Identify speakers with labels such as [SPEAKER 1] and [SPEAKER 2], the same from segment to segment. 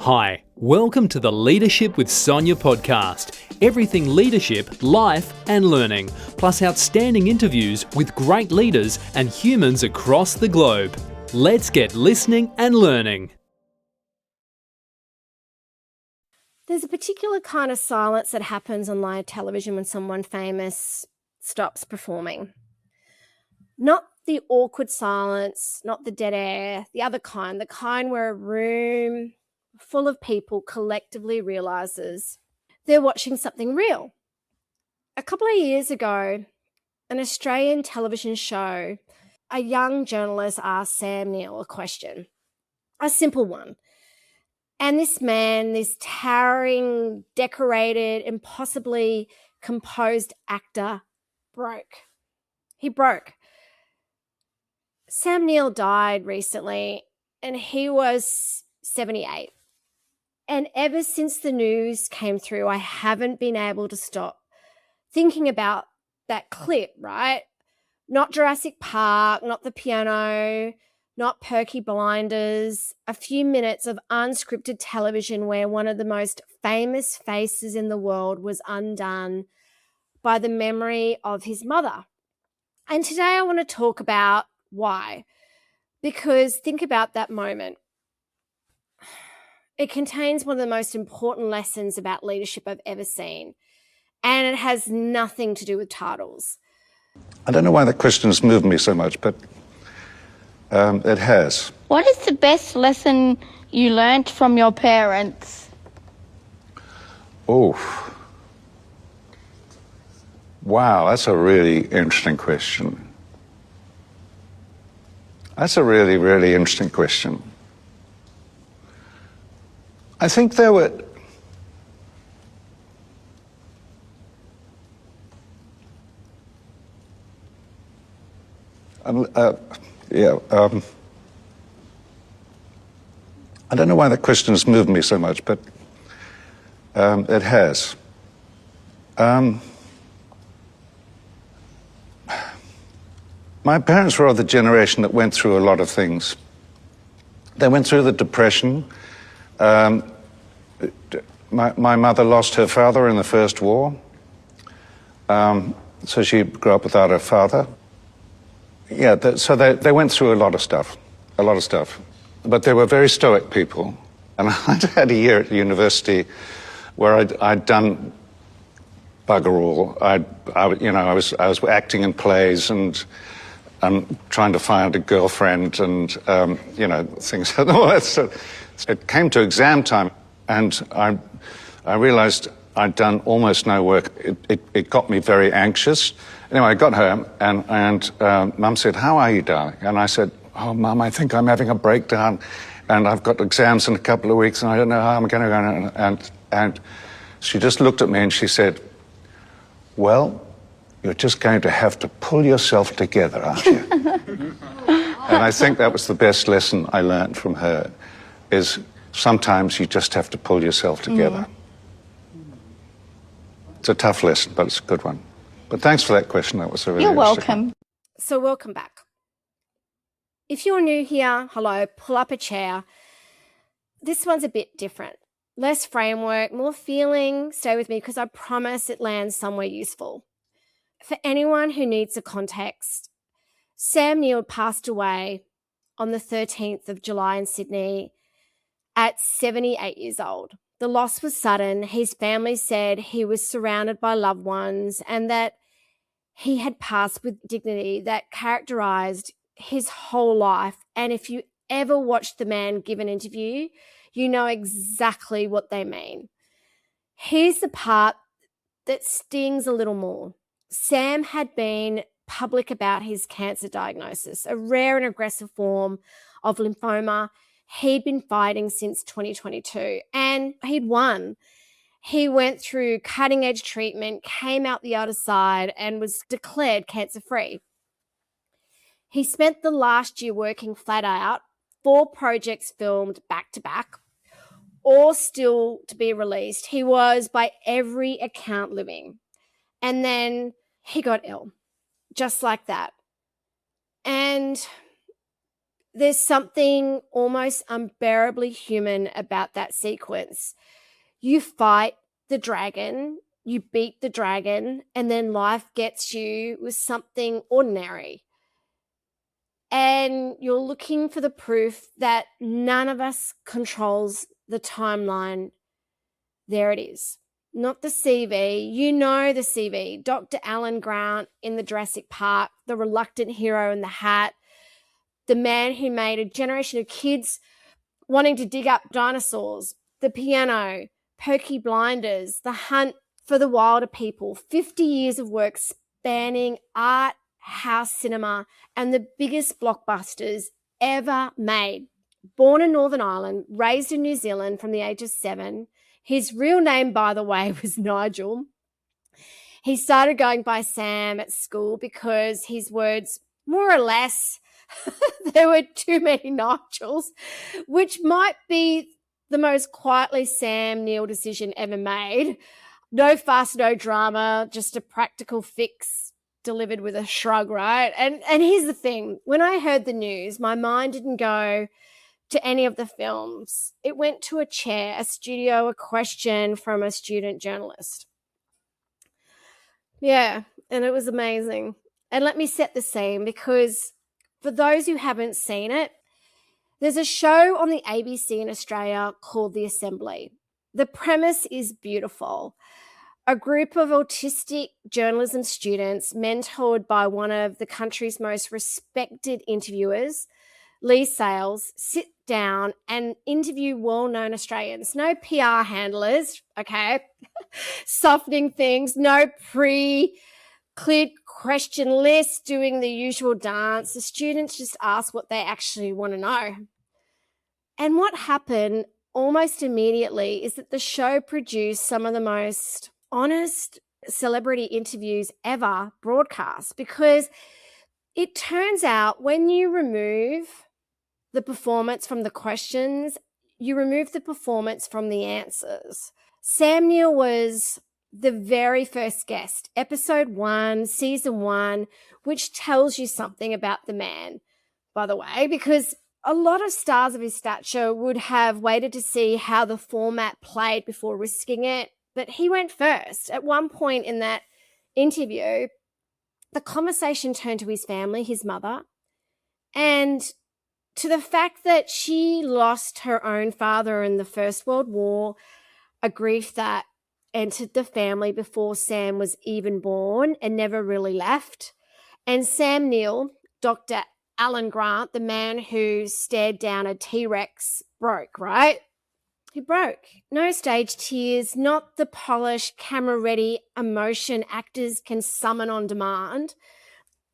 [SPEAKER 1] Hi, welcome to the Leadership with Sonia podcast. Everything leadership, life and learning, plus outstanding interviews with great leaders and humans across the globe. Let's get listening and learning.
[SPEAKER 2] There's a particular kind of silence that happens on live television when someone famous stops performing. Not the awkward silence, not the dead air, the other kind, the kind where a room full of people collectively realizes they're watching something real. A couple of years ago, an Australian television show, a young journalist asked Sam Neill a question, a simple one. And this man, this towering, decorated, impossibly composed actor broke. He broke. Sam Neill died recently and he was 78. And ever since the news came through, I haven't been able to stop thinking about that clip, right? Not Jurassic Park, not the piano, not Peaky Blinders, a few minutes of unscripted television where one of the most famous faces in the world was undone by the memory of his mother. And today I want to talk about why. Because think about that moment. It contains one of the most important lessons about leadership I've ever seen. And it has nothing to do with titles.
[SPEAKER 3] I don't know why that question has moved me so much, but it has.
[SPEAKER 4] What is the best lesson you learnt from your parents?
[SPEAKER 3] Oh. Wow, that's a really interesting question. That's a really, really interesting question. I think there were... I don't know why that question has moved me so much, but it has. My parents were of the generation that went through a lot of things. They went through the Depression. My mother lost her father in the First War, so she grew up without her father. Yeah, so they went through a lot of stuff. But they were very stoic people. And I'd had a year at university where I'd done bugger all. I was acting in plays and trying to find a girlfriend and things like that. So it came to exam time, and I realized I'd done almost no work. It got me very anxious. Anyway, I got home, and Mum said, "How are you, darling?" And I said, "Oh, Mum, I think I'm having a breakdown, and I've got exams in a couple of weeks, and I don't know how I'm going to go." And she just looked at me and she said, "Well, you're just going to have to pull yourself together, aren't you?" And I think that was the best lesson I learned from her, is sometimes you just have to pull yourself together. It's a tough lesson, but it's a good one. But thanks for that question. That was a really
[SPEAKER 4] You're
[SPEAKER 3] interesting
[SPEAKER 4] welcome.
[SPEAKER 3] one.
[SPEAKER 2] So welcome back. If you're new here, hello, pull up a chair. This one's a bit different. Less framework, more feeling. Stay with me because I promise it lands somewhere useful. For anyone who needs a context, Sam Neill passed away on the 13th of July in Sydney at 78 years old. The loss was sudden. His family said he was surrounded by loved ones and that he had passed with dignity that characterized his whole life. And if you ever watched the man give an interview, you know exactly what they mean. Here's the part that stings a little more. Sam had been public about his cancer diagnosis, a rare and aggressive form of lymphoma. He'd been fighting since 2022 and he'd won. He went through cutting-edge treatment, came out the other side, and was declared cancer-free. He spent the last year working flat out, 4 projects filmed back-to-back, all still to be released. He was, by every account, living. And then he got ill, just like that. And There's something almost unbearably human about that sequence. You fight the dragon, you beat the dragon, and then life gets you with something ordinary. And you're looking for the proof that none of us controls the timeline. There it is. Not the CV. You know the CV. Dr. Alan Grant in the Jurassic Park, the reluctant hero in the hat, the man who made a generation of kids wanting to dig up dinosaurs, the piano, Peaky Blinders, the hunt for the wilder people, 50 years of work spanning art, house cinema, and the biggest blockbusters ever made. Born in Northern Ireland, raised in New Zealand from the age of 7. His real name, by the way, was Nigel. He started going by Sam at school because his words, more or less, there were too many Nigels, which might be the most quietly Sam Neill decision ever made. No fuss, no drama, just a practical fix delivered with a shrug, right? And here's the thing. When I heard the news, my mind didn't go to any of the films. It went to a chair, a studio, a question from a student journalist. Yeah, and it was amazing. And let me set the scene, because for those who haven't seen it, there's a show on the ABC in Australia called The Assembly. The premise is beautiful. A group of autistic journalism students, mentored by one of the country's most respected interviewers, Lee Sales, sit down and interview well-known Australians. No PR handlers, okay? Softening things, no pre-cleared question list, doing the usual dance. The students just ask what they actually want to know. And what happened almost immediately is that the show produced some of the most honest celebrity interviews ever broadcast, because it turns out when you remove the performance from the questions, you remove the performance from the answers. Sam Neill was the very first guest, episode 1, season 1, which tells you something about the man, by the way, because a lot of stars of his stature would have waited to see how the format played before risking it, but he went first. At one point in that interview, the conversation turned to his family, his mother, and to the fact that she lost her own father in the First World War, a grief that entered the family before Sam was even born and never really left. And Sam Neill, Dr. Alan Grant, the man who stared down a T-Rex, broke, right? He broke. No stage tears, not the polished, camera-ready emotion actors can summon on demand.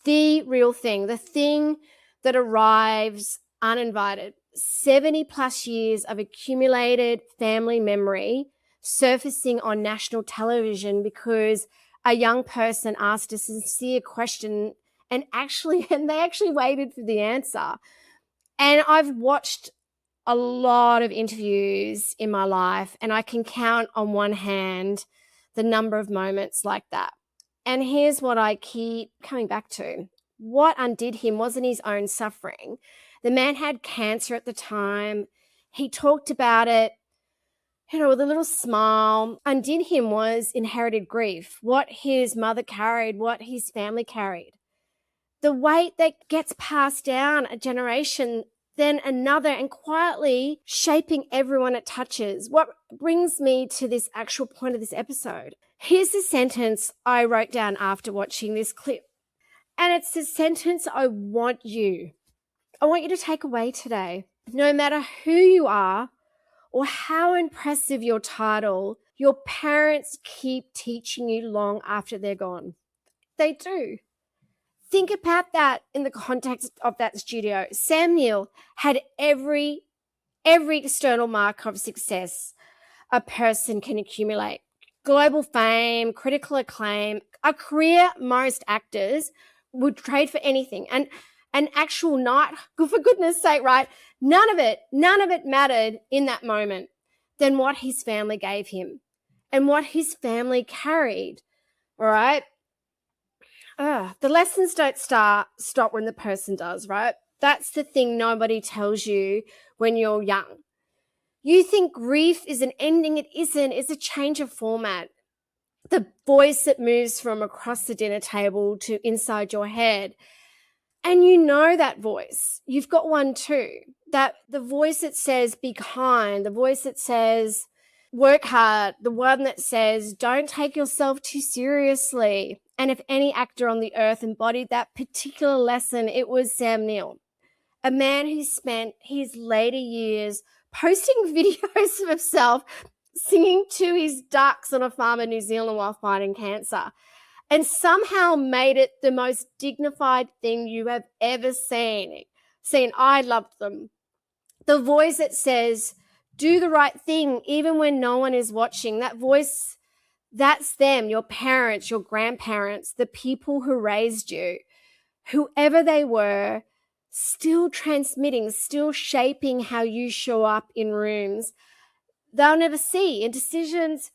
[SPEAKER 2] The real thing, the thing that arrives uninvited. 70 plus years of accumulated family memory surfacing on national television because a young person asked a sincere question and they actually waited for the answer. And I've watched a lot of interviews in my life, and I can count on one hand the number of moments like that. And here's what I keep coming back to. What undid him wasn't his own suffering. The man had cancer at the time. He talked about it, with a little smile. Undid him was inherited grief, what his mother carried, what his family carried. The weight that gets passed down a generation, then another, and quietly shaping everyone it touches. What brings me to this actual point of this episode. Here's the sentence I wrote down after watching this clip. And it's the sentence I want you to take away today. No matter who you are or how impressive your title, your parents keep teaching you long after they're gone. They do. Think about that in the context of that studio. Sam Neill had every external mark of success a person can accumulate. Global fame, critical acclaim, a career most actors would trade for anything. And an actual night, for goodness sake, right? None of it mattered in that moment than what his family gave him and what his family carried, all right? The lessons don't stop when the person does, right? That's the thing nobody tells you when you're young. You think grief is an ending. It isn't. It's a change of format. The voice that moves from across the dinner table to inside your head. And you know that voice. You've got one too. That the voice that says be kind, the voice that says work hard, the one that says don't take yourself too seriously. And if any actor on the earth embodied that particular lesson, it was Sam Neill, a man who spent his later years posting videos of himself singing to his ducks on a farm in New Zealand while fighting cancer, and somehow made it the most dignified thing you have ever seen. I loved them. The voice that says, do the right thing even when no one is watching. That voice, that's them, your parents, your grandparents, the people who raised you, whoever they were, still transmitting, still shaping how you show up in rooms they'll never see, in decisions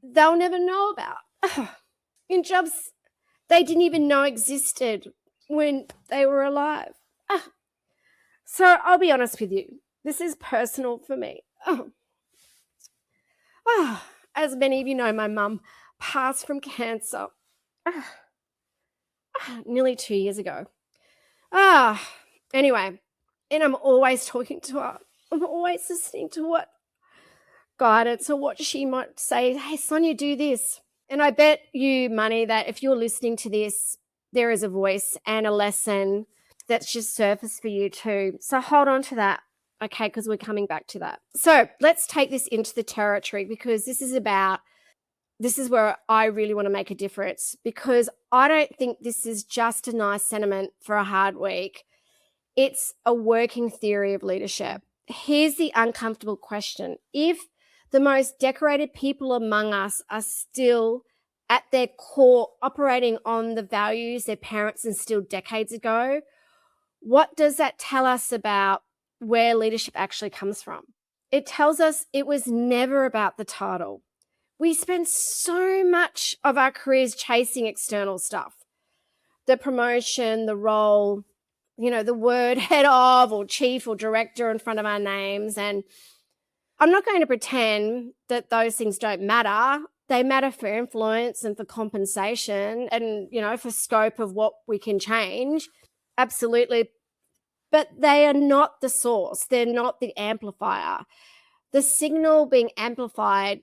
[SPEAKER 2] they'll never know about, in jobs they didn't even know existed when they were alive. So I'll be honest with you. This is personal for me. As many of you know, my mum passed from cancer nearly 2 years ago. Anyway, and I'm always talking to her. I'm always listening to what guidance or what she might say. Hey, Sonia, do this. And I bet you money that if you're listening to this, there is a voice and a lesson that's just surfaced for you too. So hold on to that, okay, because we're coming back to that. So let's take this into the territory, because this is where I really want to make a difference, because I don't think this is just a nice sentiment for a hard week. It's a working theory of leadership. Here's the uncomfortable question. If the most decorated people among us are still at their core operating on the values their parents instilled decades ago, what does that tell us about where leadership actually comes from? It tells us it was never about the title. We spend so much of our careers chasing external stuff. The promotion, the role, the word head of or chief or director in front of our names. And I'm not going to pretend that those things don't matter. They matter for influence and for compensation and, for scope of what we can change. Absolutely. But they are not the source. They're not the amplifier. The signal being amplified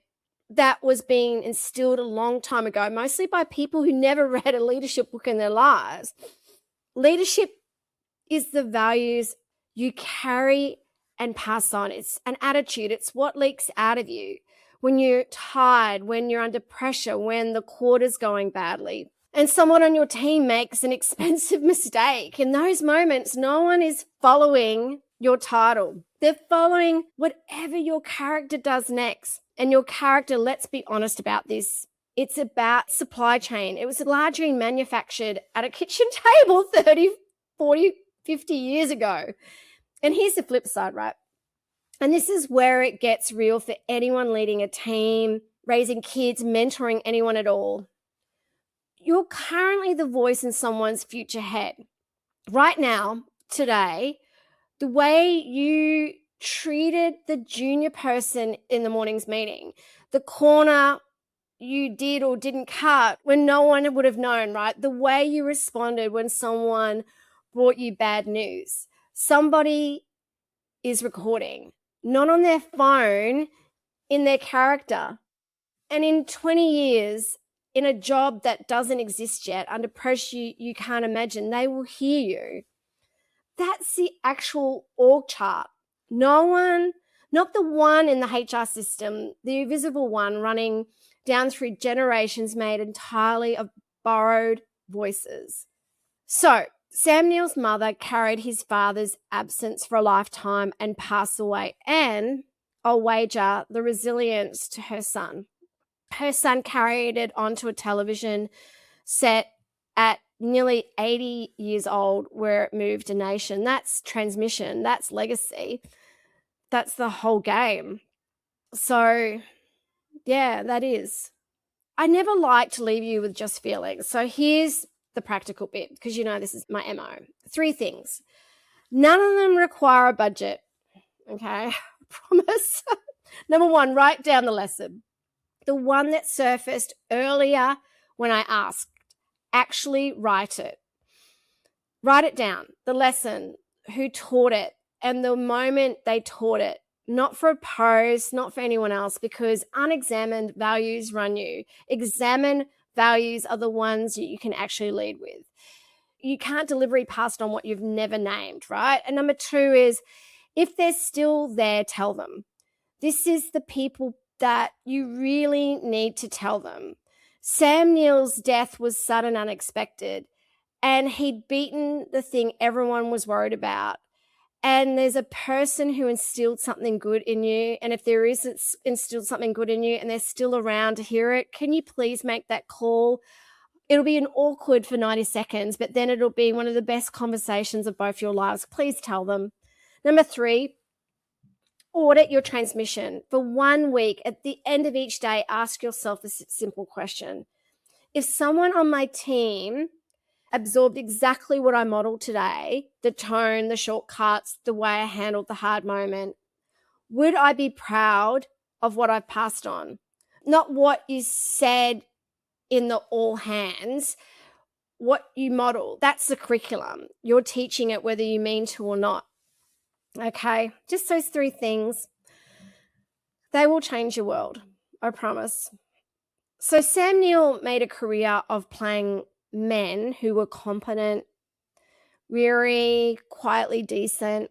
[SPEAKER 2] that was being instilled a long time ago, mostly by people who never read a leadership book in their lives. Leadership is the values you carry and pass on. It's an attitude. It's what leaks out of you when you're tired, when you're under pressure, when the quarter's going badly, and someone on your team makes an expensive mistake. In those moments, no one is following your title. They're following whatever your character does next. And your character, let's be honest about this, it's about supply chain. It was largely manufactured at a kitchen table 30, 40, 50 years ago. And here's the flip side, right? And this is where it gets real for anyone leading a team, raising kids, mentoring anyone at all. You're currently the voice in someone's future head. Right now, today, the way you treated the junior person in the morning's meeting, the corner you did or didn't cut when no one would have known, right? The way you responded when someone brought you bad news. Somebody is recording, not on their phone, in their character. And in 20 years, in a job that doesn't exist yet, under pressure you can't imagine, they will hear you. That's the actual org chart. No one, not the one in the HR system, the invisible one running down through generations made entirely of borrowed voices. So, Sam Neill's mother carried his father's absence for a lifetime and passed away, and I'll wager the resilience to her son. Her son carried it onto a television set at nearly 80 years old, where it moved a nation. That's transmission. That's legacy. That's the whole game. So, yeah, that is. I never like to leave you with just feelings. So here's the practical bit, because this is my MO. 3 things. None of them require a budget. Okay, I promise. Number 1, write down the lesson. The one that surfaced earlier when I asked, actually write it. Write it down, the lesson, who taught it, and the moment they taught it. Not for a post, not for anyone else, because unexamined values run you. Examined values are the ones that you can actually lead with. You can't deliberately pass on what you've never named, right? And number 2 is, if they're still there, tell them. This is the people that you really need to tell them. Sam Neill's death was sudden, unexpected, and he'd beaten the thing everyone was worried about. And there's a person who instilled something good in you, and if there is instilled something good in you and they're still around to hear it, can you please make that call? It'll be an awkward for 90 seconds, but then it'll be one of the best conversations of both your lives. Please tell them. Number 3, audit your transmission. For 1 week, at the end of each day, ask yourself this simple question. If someone on my team absorbed exactly what I modeled today, the tone, the shortcuts, the way I handled the hard moment, would I be proud of what I've passed on? Not what you said in the all hands, what you model. That's the curriculum. You're teaching it whether you mean to or not. Okay, just those 3 things. They will change your world, I promise. So Sam Neill made a career of playing men who were competent, weary, quietly decent.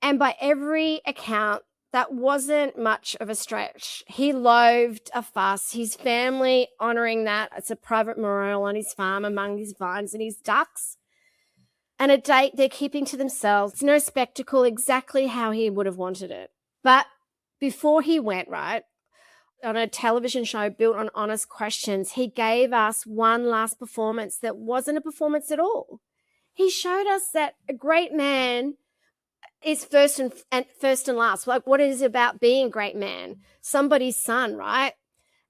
[SPEAKER 2] And by every account, that wasn't much of a stretch. He loathed a fuss. His family honouring that. It's a private memorial on his farm among his vines and his ducks. And a date they're keeping to themselves. It's no spectacle, exactly how he would have wanted it. But before he went, right, on a television show built on honest questions, he gave us one last performance that wasn't a performance at all. He showed us that a great man is first and last. Like, what is it about being a great man? Somebody's son, right?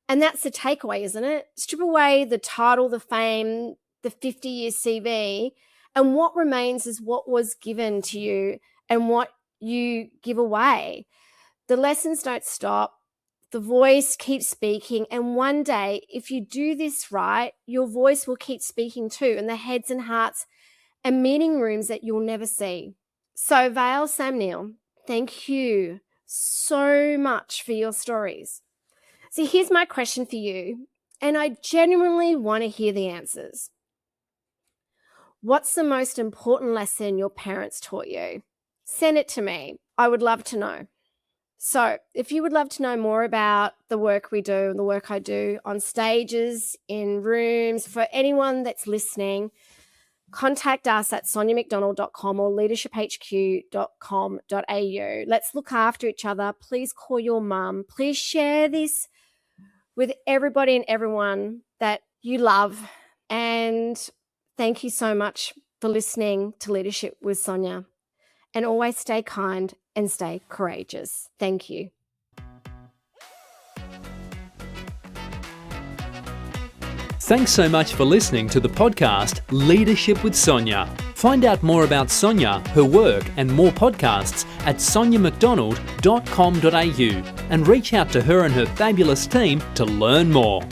[SPEAKER 2] And that's the takeaway, isn't it? Strip away the title, the fame, the 50-year CV, and what remains is what was given to you and what you give away. The lessons don't stop. The voice keeps speaking. And one day, if you do this right, your voice will keep speaking too, in the heads and hearts and meeting rooms that you'll never see. So Vale, Sam Neill, thank you so much for your stories. So here's my question for you, and I genuinely want to hear the answers. What's the most important lesson your parents taught you? Send it to me. I would love to know. So if you would love to know more about the work we do and the work I do on stages, in rooms, for anyone that's listening, contact us at soniamcdonald.com or leadershiphq.com.au. Let's look after each other. Please call your mum. Please share this with everybody and everyone that you love. And thank you so much for listening to Leadership with Sonia. And always stay kind and stay courageous. Thank you.
[SPEAKER 1] Thanks so much for listening to the podcast Leadership with Sonia. Find out more about Sonia, her work, and more podcasts at soniamcdonald.com.au and reach out to her and her fabulous team to learn more.